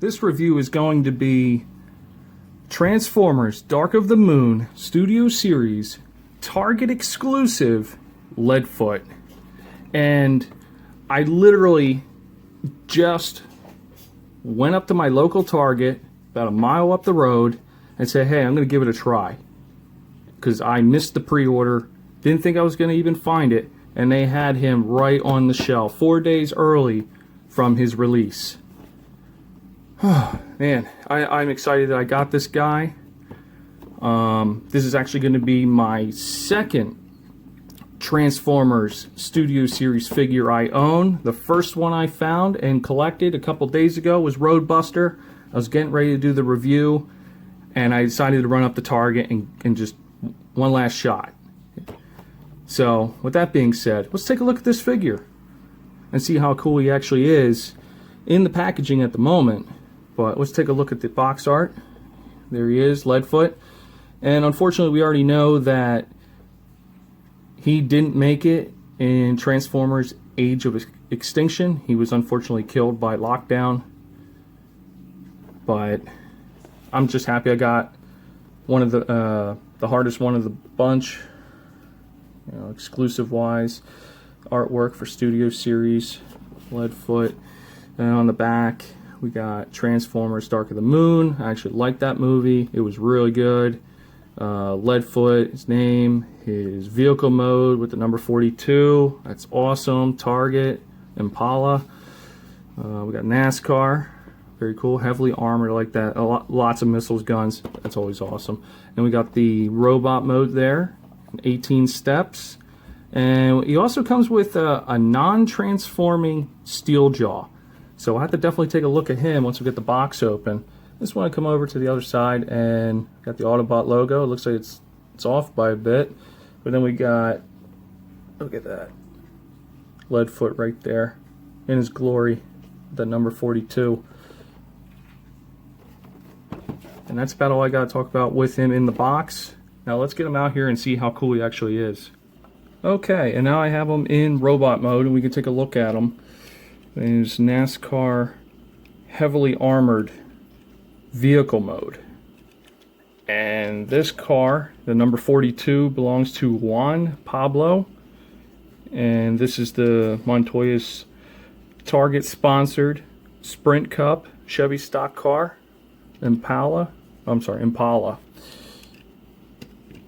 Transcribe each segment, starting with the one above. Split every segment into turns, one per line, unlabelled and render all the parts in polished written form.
This review is going to be Transformers Dark of the Moon Studio Series Target exclusive Leadfoot. And I literally just went up to my local Target about a mile up the road and said, hey, I'm going to give it a try. Because I missed the pre-order, didn't think I was going to even find it, and they had him right on the shelf 4 days early from his release. Man, I'm excited that I got this guy. This is actually going to be my second Transformers Studio Series figure I own. The first one I found and collected a couple days ago was Roadbuster. I was getting ready to do the review, and I decided to run up to Target and just one last shot. So, with that being said, let's take a look at this figure and see how cool he actually is in the packaging at the moment. But let's take a look at the box art. There he is, Leadfoot. And unfortunately, we already know that he didn't make it in Transformers Age of Extinction. He was unfortunately killed by lockdown. But I'm just happy I got one of the hardest one of the bunch. You know, exclusive wise, artwork for Studio Series, Leadfoot. And on the back, we got Transformers Dark of the Moon. I actually liked that movie. It was really good. Leadfoot, his name, his vehicle mode with the number 42. That's awesome. Target, Impala. We got NASCAR. Very cool. Heavily armored like that. Lots of missiles, guns. That's always awesome. And we got the robot mode there. 18 steps. And he also comes with a non-transforming steel jaw. So I'll have to definitely take a look at him once we get the box open. I just want to come over to the other side and got the Autobot logo. It looks like it's off by a bit. But then we got, look at that, Leadfoot right there in his glory, the number 42. And that's about all I got to talk about with him in the box. Now let's get him out here and see how cool he actually is. Okay, and now I have him in robot mode and we can take a look at him. There's NASCAR heavily armored vehicle mode. And this car, the number 42, belongs to Juan Pablo. And this is the Montoya's Target sponsored Sprint Cup Chevy stock car. Impala.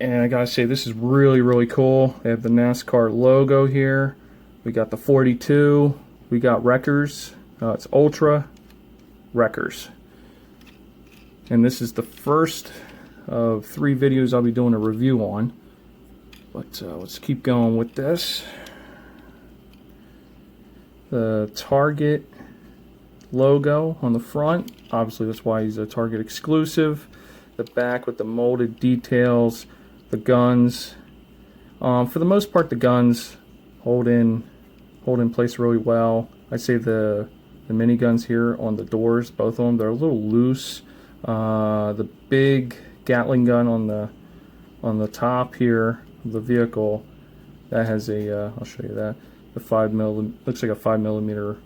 And I gotta say, this is really, really cool. They have the NASCAR logo here. We got the 42. We got Wreckers. It's Ultra Wreckers. And this is the first of 3 videos I'll be doing a review on. But let's keep going with this. The Target logo on the front. Obviously, that's why he's a Target exclusive. The back with the molded details. The guns. For the most part, the guns hold in place really well. I'd say the miniguns here on the doors, both of them, they're a little loose. The big Gatling gun on the top here of the vehicle, that has a I'll show you that, the 5mm, looks like a 5mm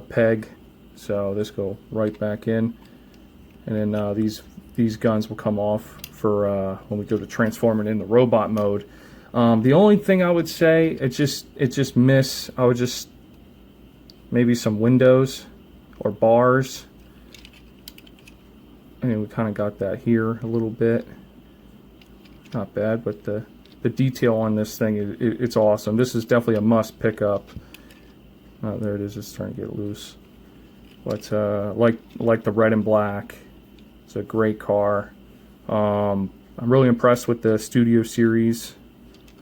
peg. So this go right back in, and then these guns will come off for when we go to transform it in the robot mode. The only thing I would say, it just miss, I would just maybe some windows or bars. I mean, we kind of got that here a little bit. Not bad, but the detail on this thing, it's awesome. This is definitely a must pick up. Oh, there it is. It's trying to get loose. But like the red and black, it's a great car. I'm really impressed with the Studio Series.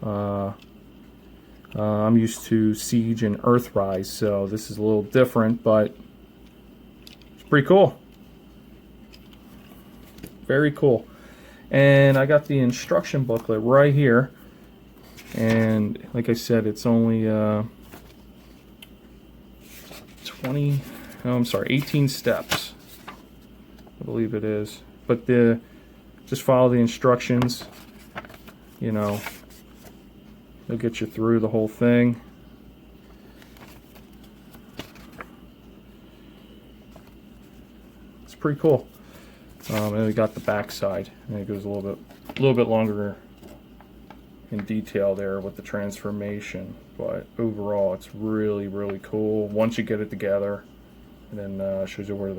I'm used to Siege and Earthrise, so this is a little different, but it's pretty cool. Very cool. And I got the instruction booklet right here, and like I said, it's only 18 steps, I believe it is. But just follow the instructions, you know, they'll get you through the whole thing. pretty cool. And then we got the back side, and it goes a little bit longer in detail there with the transformation. But overall, it's really, really cool once you get it together. And then shows you where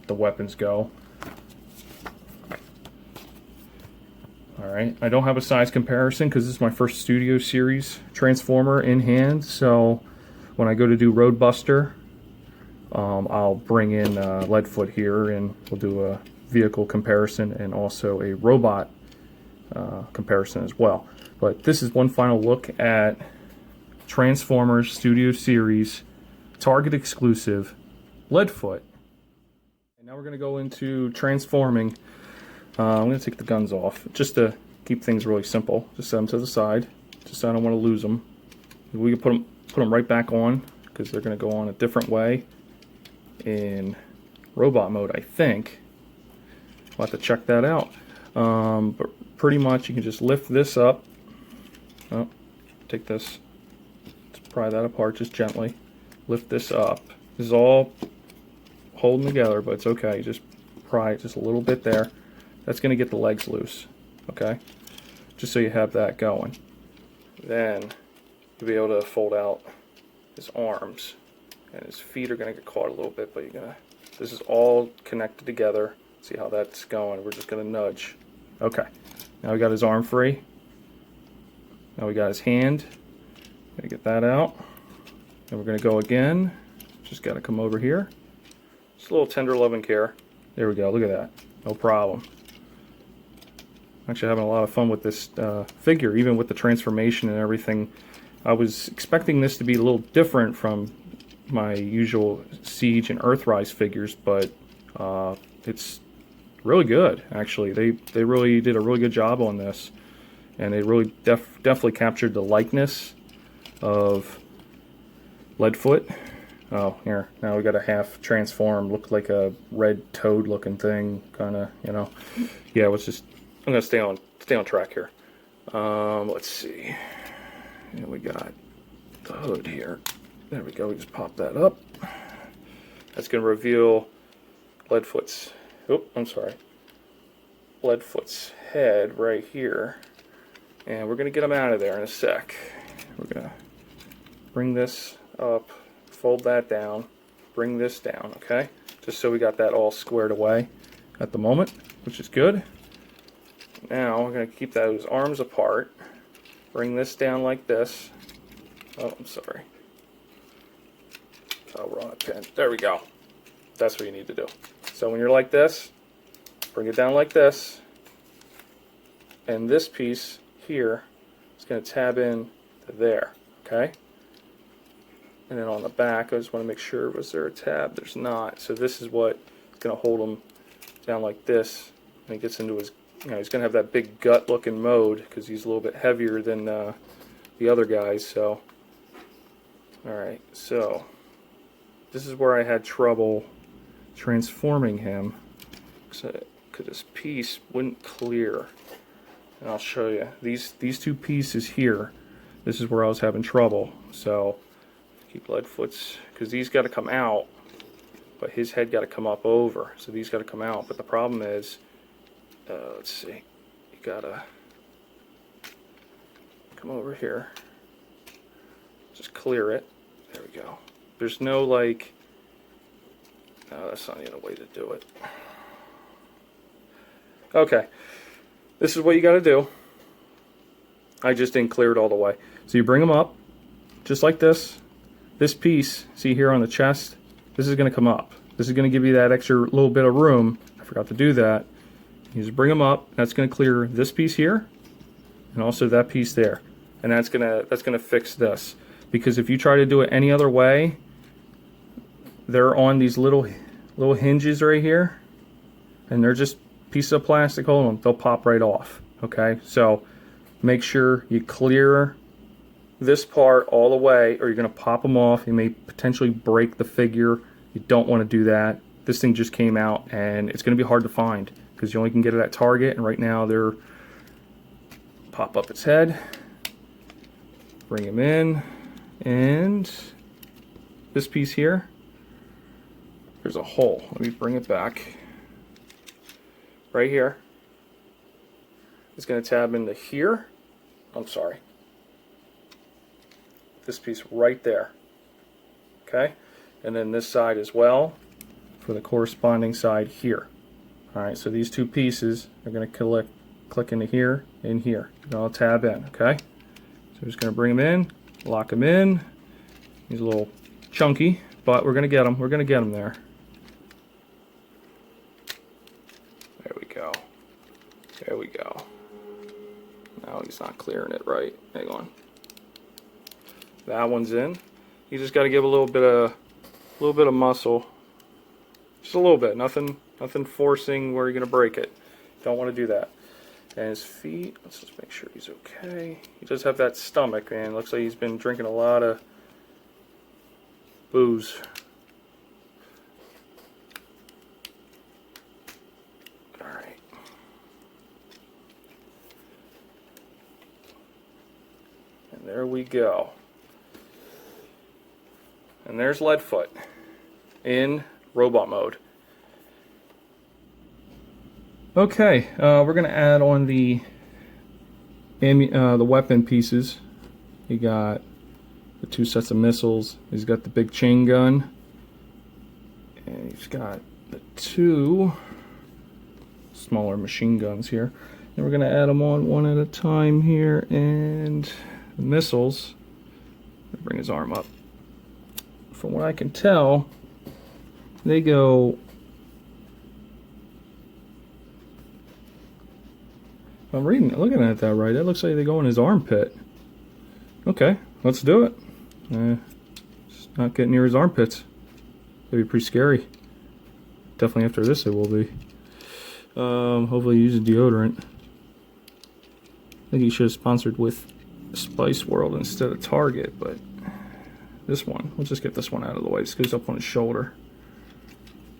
the weapons go. Alright, I don't have a size comparison because this is my first Studio Series Transformer in hand, so when I go to do Roadbuster, I'll bring in Leadfoot here and we'll do a vehicle comparison and also a robot comparison as well. But this is one final look at Transformers Studio Series Target exclusive Leadfoot. And now we're going to go into transforming. I'm going to take the guns off just to keep things really simple. Just set them to the side, just so I don't want to lose them. We can put them right back on because they're going to go on a different way in robot mode, I think. I'll have to check that out. But pretty much you can just lift this up. Oh, take this, just pry that apart just gently. Lift this up. This is all holding together, but it's okay. You just pry it just a little bit there. That's going to get the legs loose, okay? Just so you have that going. Then you'll be able to fold out his arms, and his feet are going to get caught a little bit, but this is all connected together. See how that's going. We're just going to nudge. Okay. Now we got his arm free. Now we got his hand. Gonna get that out. And we're going to go again. Just got to come over here. Just a little tender loving care. There we go. Look at that. No problem. Actually having a lot of fun with this figure, even with the transformation and everything. I was expecting this to be a little different from my usual Siege and Earthrise figures, but it's really good, actually. They really did a really good job on this, and they really definitely captured the likeness of Leadfoot. Oh, here, now we got a half transform, looked like a red toad looking thing, kind of, you know. Yeah, I'm gonna stay on track here. Let's see. Yeah, we got the hood here. There we go. We just pop that up. That's gonna reveal Leadfoot's. Oh, I'm sorry. Leadfoot's head right here, and we're gonna get him out of there in a sec. We're gonna bring this up, fold that down, bring this down. Okay, just so we got that all squared away at the moment, which is good. Now we're going to keep those arms apart, bring this down like this. Oh, I'm sorry. Oh, we're on a pin. There we go. That's what you need to do. So when you're like this, bring it down like this, and this piece here is going to tab in to there, okay? And then on the back, I just want to make sure, was there a tab? There's not. So this is what is going to hold him down like this, and he gets into his, he's going to have that big gut looking mode because he's a little bit heavier than the other guys. So alright, so this is where I had trouble transforming him because this piece wouldn't clear, and I'll show you these two pieces here. This is where I was having trouble. So keep Leadfoot's, because these got to come out, but his head got to come up over, so these got to come out. But the problem is, let's see, you gotta come over here, just clear it. There we go. There's no like, no, that's not even a way to do it. Okay, this is what you got to do. I just didn't clear it all the way. So you bring them up, just like this. This piece, see here on the chest, this is going to come up. This is going to give you that extra little bit of room. I forgot to do that. You just bring them up. That's going to clear this piece here, and also that piece there, and that's gonna fix this. Because if you try to do it any other way, they're on these little hinges right here, and they're just pieces of plastic holding them. They'll pop right off. Okay, so make sure you clear this part all the way, or you're going to pop them off. You may potentially break the figure. You don't want to do that. This thing just came out, and it's going to be hard to find because you only can get it at Target, and right now they're pop up its head, bring him in, and this piece here, there's a hole. Let me bring it back. right here. It's going to tab into here. I'm sorry. This piece right there. Okay? And then this side as well for the corresponding side here. Alright, so these two pieces are going to click into here and here. And I'll tab in, okay? So we're just going to bring them in, lock them in. He's a little chunky, but we're going to get them. We're going to get them there. There we go. There we go. Now he's not clearing it right. Hang on. That one's in. You just got to give a little bit of muscle. Just a little bit. Nothing forcing where you're going to break it. Don't want to do that. And his feet, let's just make sure he's okay. He does have that stomach, man. Looks like he's been drinking a lot of booze. Alright. And there we go. And there's Leadfoot in robot mode. Okay, we're going to add on the weapon pieces. He got the 2 sets of missiles. He's got the big chain gun. And he's got the 2 smaller machine guns here. And we're going to add them on one at a time here. And the missiles, bring his arm up. From what I can tell, they go... If I'm looking at that right, that looks like they go in his armpit. Okay, let's do it. Just not getting near his armpits. That'd be pretty scary. Definitely after this it will be. Hopefully he uses deodorant. I think he should have sponsored with Spice World instead of Target, but this one, we'll just get this one out of the way. It goes up on his shoulder.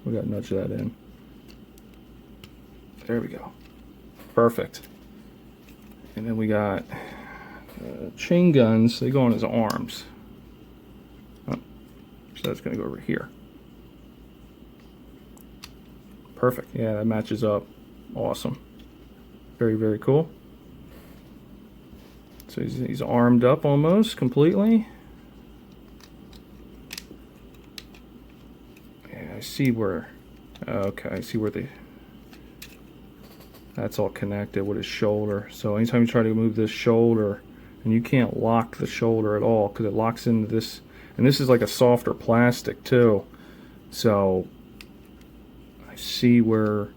We gotta nudge that in. There we go. Perfect. And then we got chain guns. They go on his arms. Oh, so that's going to go over here. Perfect. Yeah, that matches up. Awesome. Very, very cool. So he's armed up almost completely. Yeah, I see where... Okay, I see where that's all connected with his shoulder. So anytime you try to move this shoulder, and you can't lock the shoulder at all because it locks into this, and this is like a softer plastic too. So I see where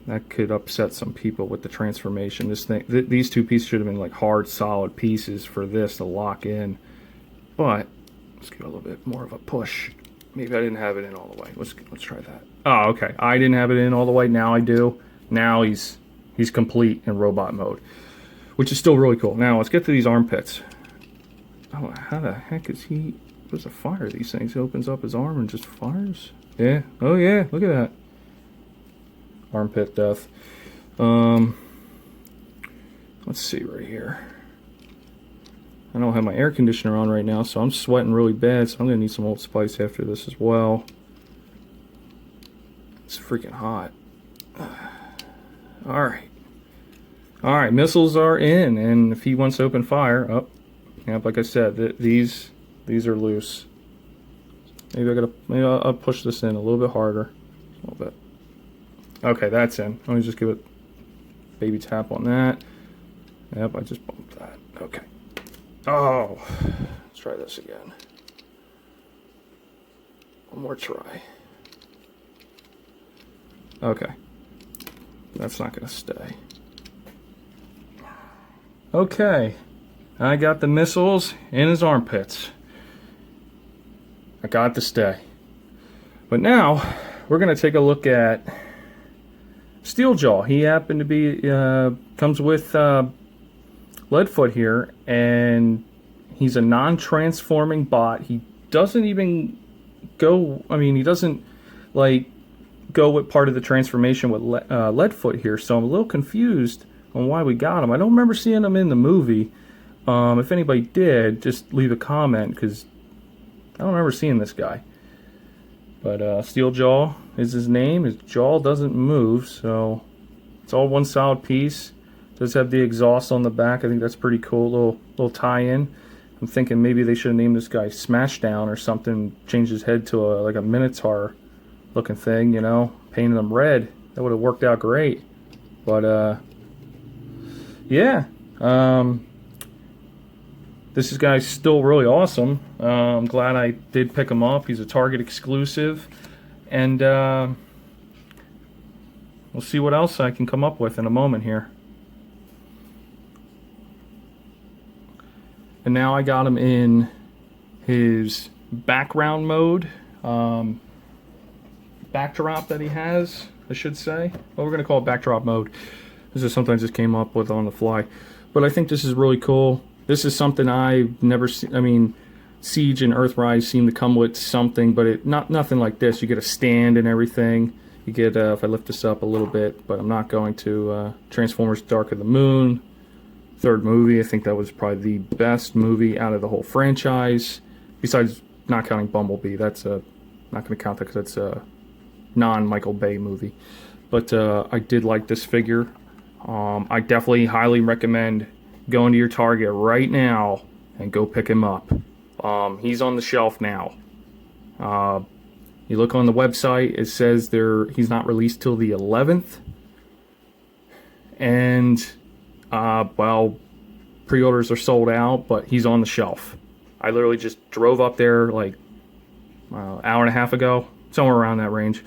that could upset some people with the transformation. This thing, these 2 pieces should have been like hard, solid pieces for this to lock in. But let's give it a little bit more of a push. Maybe I didn't have it in all the way. Let's try that. Oh, okay. I didn't have it in all the way. Now I do. Now he's complete in robot mode, which is still really cool. Now let's get to these armpits. Oh, how the heck is he supposed to fire these things? He opens up his arm and just fires? Yeah. Oh yeah, look at that. Armpit death. Let's see right here. I don't have my air conditioner on right now, so I'm sweating really bad, so I'm gonna need some Old Spice after this as well. It's freaking hot. Alright, missiles are in, and if he wants to open fire, yeah, like I said, these are loose. Maybe I'll push this in a little bit harder. A little bit. Okay, that's in. Let me just give it a baby tap on that. Yep, I just bumped that. Okay. Oh, let's try this again. One more try. Okay. That's not going to stay. Okay. I got the missiles in his armpits. I got to stay. But now, we're going to take a look at Steeljaw. He happened to be, comes with Leadfoot here, and he's a non-transforming bot. He doesn't even go, he doesn't, like, go with part of the transformation with Leadfoot here, so I'm a little confused on why we got him. I don't remember seeing him in the movie. If anybody did, just leave a comment, because I don't remember seeing this guy. But Steeljaw is his name. His jaw doesn't move, so It's all one solid piece. Does have the exhaust on the back. I think that's pretty cool. Little tie-in. I'm thinking maybe they should have named this guy Smashdown or something. Changed his head to like a Minotaur looking thing, you know. Painted him red. That would have worked out great. But yeah. This guy's still really awesome. I'm glad I did pick him up. He's a Target exclusive. And we'll see what else I can come up with in a moment here. And now I got him in his background mode, backdrop that he has, I should say. Well, we're going to call it backdrop mode. This is something I just came up with on the fly. But I think this is really cool. This is something I've never seen. I mean, Siege and Earthrise seem to come with something, but nothing like this. You get a stand and everything. You get, if I lift this up a little bit, but I'm not going to, Transformers Dark of the Moon. Third movie. I think that was probably the best movie out of the whole franchise, besides not counting Bumblebee. That's not going to count that because that's a non-Michael Bay movie. But I did like this figure. I definitely highly recommend going to your Target right now and go pick him up. He's on the shelf now. You look on the website, it says he's not released till the 11th. And well, pre-orders are sold out, but he's on the shelf. I literally just drove up there like an hour and a half ago, somewhere around that range,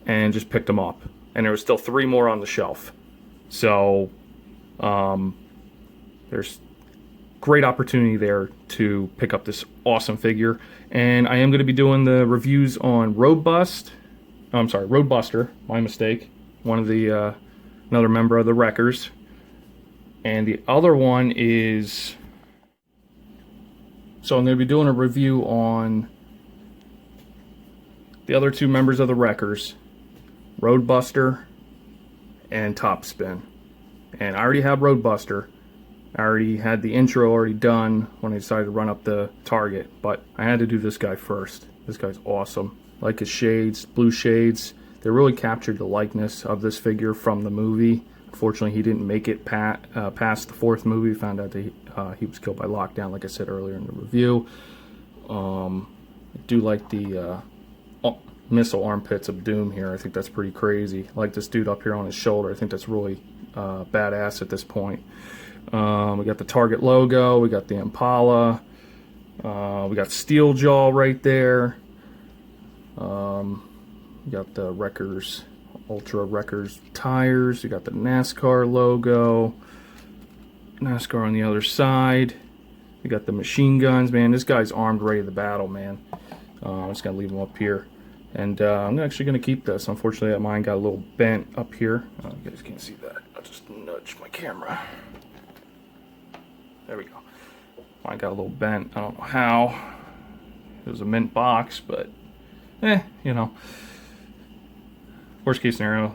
and just picked him up. And there was still 3 more on the shelf. So there's great opportunity there to pick up this awesome figure. And I am going to be doing the reviews on Roadbuster, my mistake. One of the another member of the Wreckers. And the other one is, so I'm going to be doing a review on the other 2 members of the Wreckers, Roadbuster and Topspin. And I already have Roadbuster. I already had the intro already done when I decided to run up the Target, but I had to do this guy first. This guy's awesome. Like his shades, blue shades. They really captured the likeness of this figure from the movie. Unfortunately, he didn't make it past the 4th movie. Found out that he was killed by lockdown, like I said earlier in the review. I do like the missile armpits of doom here. I think that's pretty crazy. I like this dude up here on his shoulder. I think that's really badass at this point. We got the Target logo. We got the Impala. We got Steel Jaw right there. We got the Wreckers. Ultra Wreckers tires. You got the NASCAR logo. NASCAR on the other side. You got the machine guns. Man, this guy's armed, ready to battle, man. I'm just going to leave him up here. And I'm actually going to keep this. Unfortunately, mine got a little bent up here. You guys can't see that. I'll just nudge my camera. There we go. Mine got a little bent. I don't know how. It was a mint box, but you know. Worst case scenario,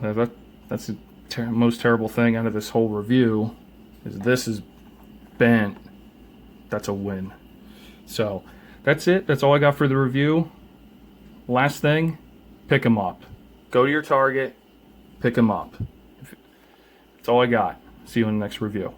that's the most terrible thing out of this whole review, is this is bent. That's a win. So that's it. That's all I got for the review. Last thing, pick them up. Go to your Target, pick them up. That's all I got. See you in the next review.